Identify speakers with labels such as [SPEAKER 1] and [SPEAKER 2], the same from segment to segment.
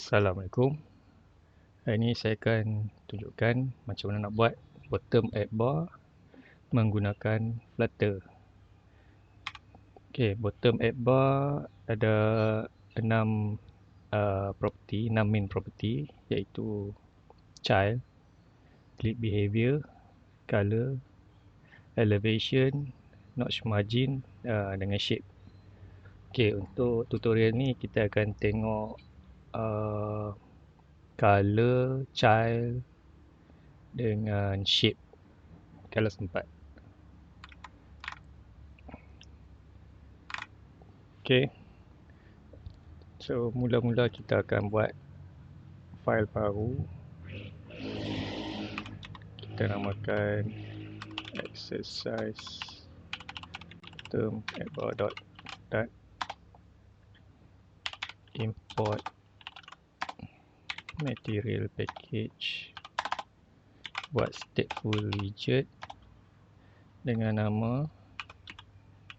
[SPEAKER 1] Assalamualaikum. Hari ini saya akan tunjukkan macam mana nak buat bottom app bar menggunakan Flutter. Okey, bottom app bar ada 6 property, 6 main property, iaitu child, click behavior, color, elevation, notch margin dengan shape. Okey, untuk tutorial ni kita akan tengok color, child dengan shape kalau sempat. Okay, so mula-mula kita akan buat file baru. Kita namakan exercise term app bar import material package, buat stateful widget dengan nama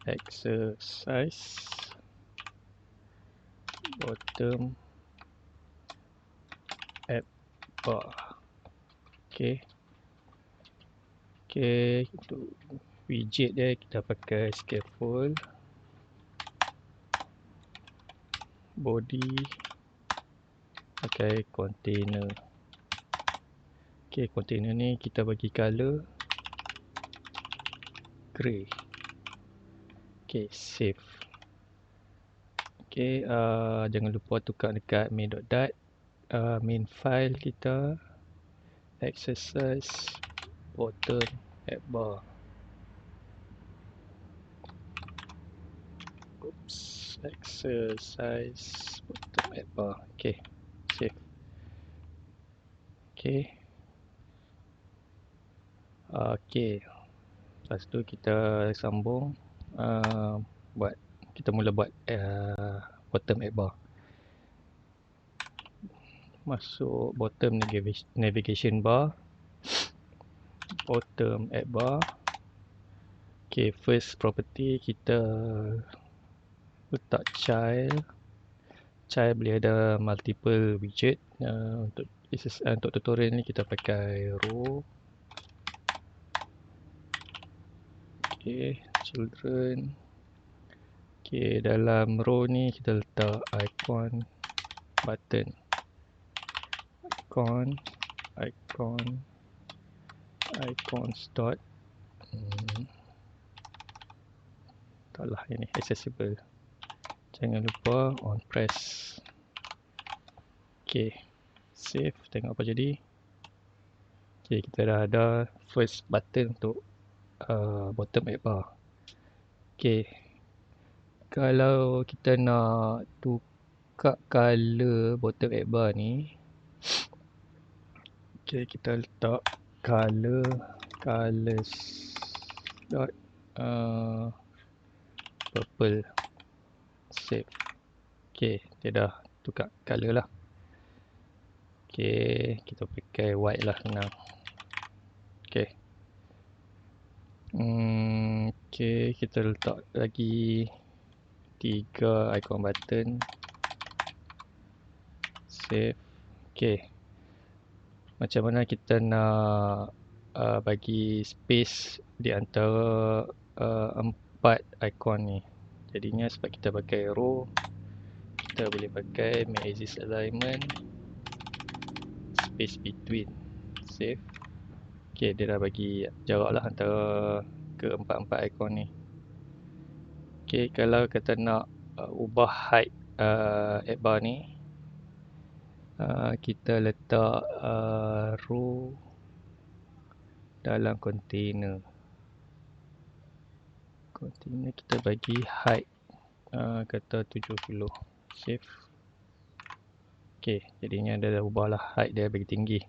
[SPEAKER 1] exercise bottom app bar. Okay, untuk widget dia kita pakai scaffold, body pakai container. Okay, container ni kita bagi color grey. Okay, save. Okay, jangan lupa tukar dekat main.dat. Main file kita exercise bottom app bar. Exercise bottom app bar. Okay, save. Okay. Lepas tu kita sambung kita mula buat bottom app bar. Masuk bottom navigation bar, bottom app bar. Okay, first property kita letak child. Child boleh ada multiple widget. Untuk tutorial ni kita pakai row. Okay, children. Okay, dalam row ni kita letak icon, button, icons dot taklah ini accessible. Jangan lupa on press. Okay, save, tengok apa jadi. Okay, kita dah ada first button untuk bottom app bar. Okay, kalau kita nak tukar color bottom app bar ni, okay, kita letak colors dot purple, save. Okay, dia dah tukar color lah. Okay, kita pakai white lah, senang. Okay. Okay, kita letak lagi 3 icon button, save. Okay, macam mana kita nak bagi space di antara 4 icon ni. Jadinya sebab kita pakai row, kita boleh pakai make exist alignment space between, save. Okay, dia dah bagi jarak lah antara ke-4 icon ni. Okay, kalau kita nak ubah height app bar ni, kita letak row dalam container. Kita bagi height kata 70, save. Okay, jadinya dia dah ubah lah height dia bagi tinggi.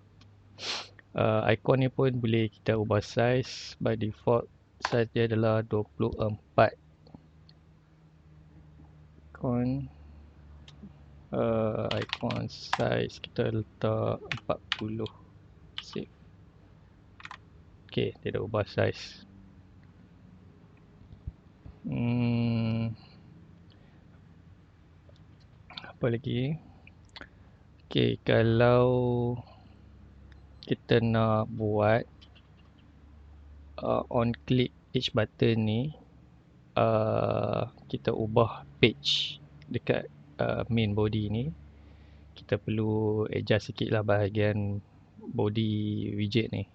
[SPEAKER 1] Icon ni pun boleh kita ubah size. By default size dia adalah 24. Icon size kita letak 40, save. Okay, dia dah ubah size. Apa lagi? Okay, kalau kita nak buat on click each button ni, kita ubah page dekat main body ni, kita perlu adjust sikit lah bahagian body widget ni.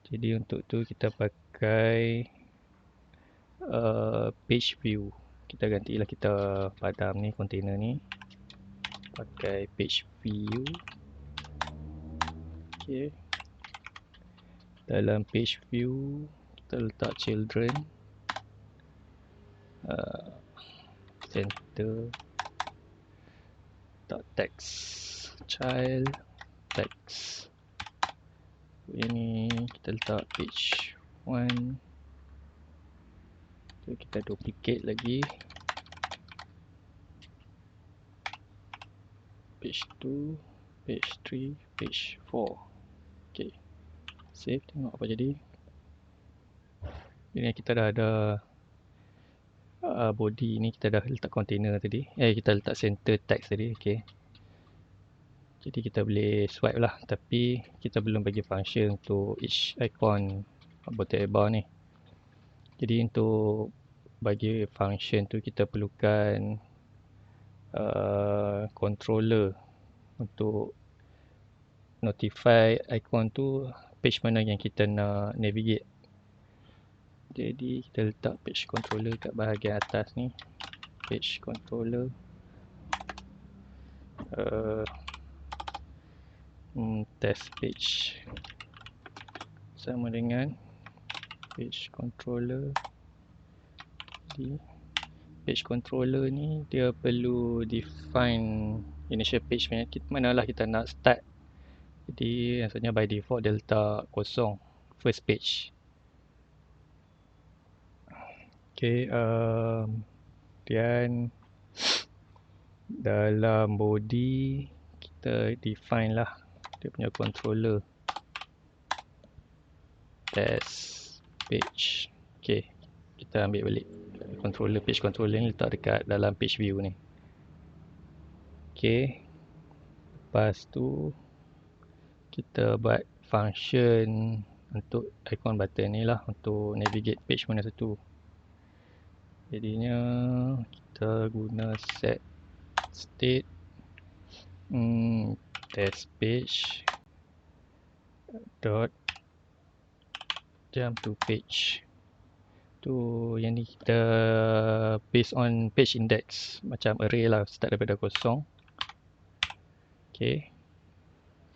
[SPEAKER 1] Jadi untuk tu kita pakai page view. Kita gantilah, kita padam ni container ni pakai page view. Okay, dalam page view kita letak children, center, letak text child, text. Ini kita letak page 1. So, kita duplicate lagi page 2, page 3, page 4. Okay, save, tengok apa jadi. Ini kita dah ada body ni, kita dah letak container tadi, kita letak center text tadi. Okay, jadi kita boleh swipe lah, tapi kita belum bagi function untuk each icon bottom bar ni. Jadi untuk bagi function tu kita perlukan controller untuk notify icon tu page mana yang kita nak navigate. Jadi kita letak page controller kat bahagian atas ni, page controller, test page sama dengan page controller. Jadi page controller ni dia perlu define initial page manalah kita nak start. Jadi rasanya by default dia letak kosong, first page. Okay, dan dalam body kita define lah dia punya controller, test page. Okay, kita ambil balik controller, page controller ni letak dekat dalam page view ni. Okay, lepas tu kita buat function untuk icon button ni lah, untuk navigate page mana satu. Jadinya kita guna set state test page dot jump to page. Tu yang ni kita based on page index, macam array lah, start daripada kosong. Okay,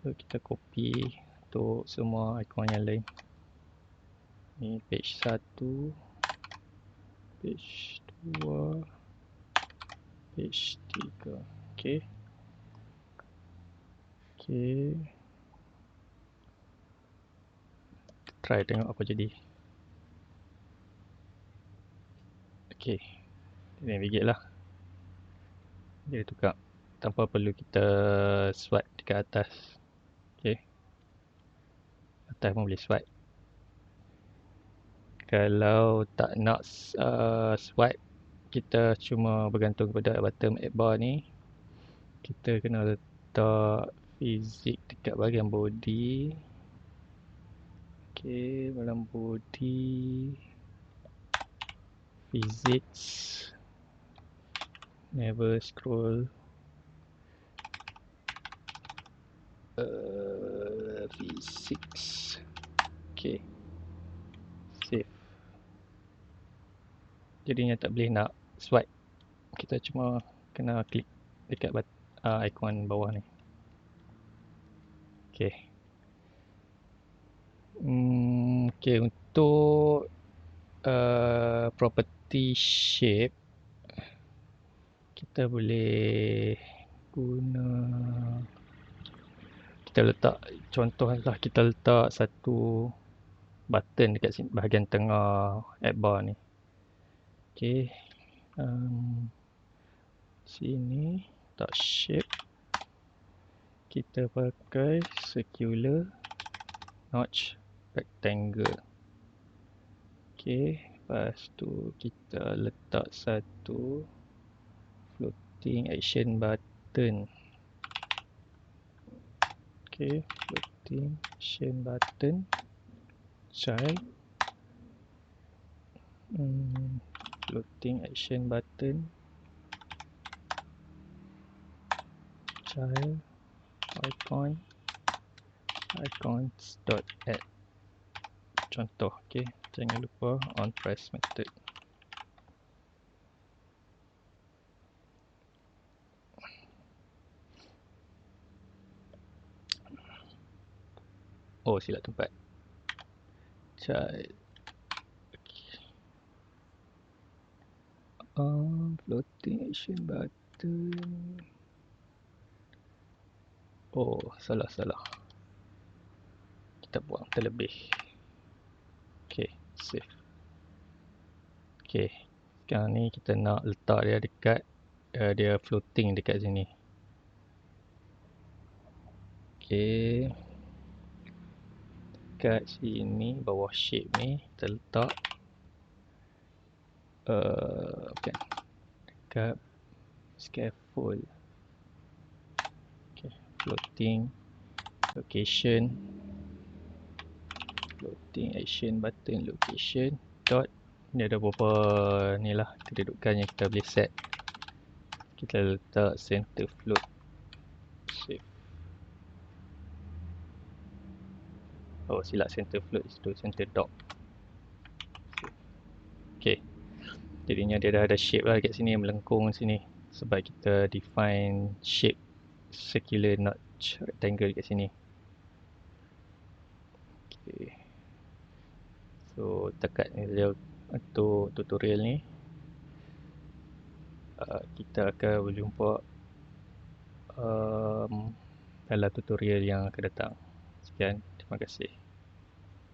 [SPEAKER 1] so kita copy untuk semua icon yang lain. Ni page 1, page 2, page 3. Okay, okay, try tengok apa jadi. Okay, navigate lah, dia tukar tanpa perlu kita swipe dekat atas. Okay, atas pun boleh swipe. Kalau tak nak swipe, kita cuma bergantung kepada bottom bar ni, kita kena letak physics dekat bahagian body. Okay, dalam body physics, never scroll, physics. Okay, save. Jadinya tak boleh nak swipe, kita cuma kena klik dekat icon bawah ni. Okay. Okay, untuk property shape kita boleh guna, kita letak contohlah, kita letak satu button dekat sini, bahagian tengah app bar ni. Okay, sini tak shape, kita pakai circular notch rectangle. Okay, lepas tu kita letak satu floating action button. Okay, floating action button, child. Floating action button, child, icons.add contoh. Okay, jangan lupa on press method. Oh, silap tempat. Child. Floating action button. Oh, salah. Kita buang terlebih. Okay, save. Okay, sekarang ni kita nak letak dia dekat dia floating dekat sini. Okay, dekat sini bawah shape ni kita letak bukan, dekat scaffold. Okay, floating location, floating action button location dot, ni ada beberapa ni lah kedudukan yang kita boleh set. Kita letak center float, save. Oh, silap, center float itu center dock. Okay, jadinya dia dah ada shape lah dekat sini, melengkung sini, sebab kita define shape circular notch rectangle dekat sini. Okay, so dekat ni dia untuk tutorial ni. Kita akan berjumpa dalam tutorial yang akan datang. Sekian, terima kasih.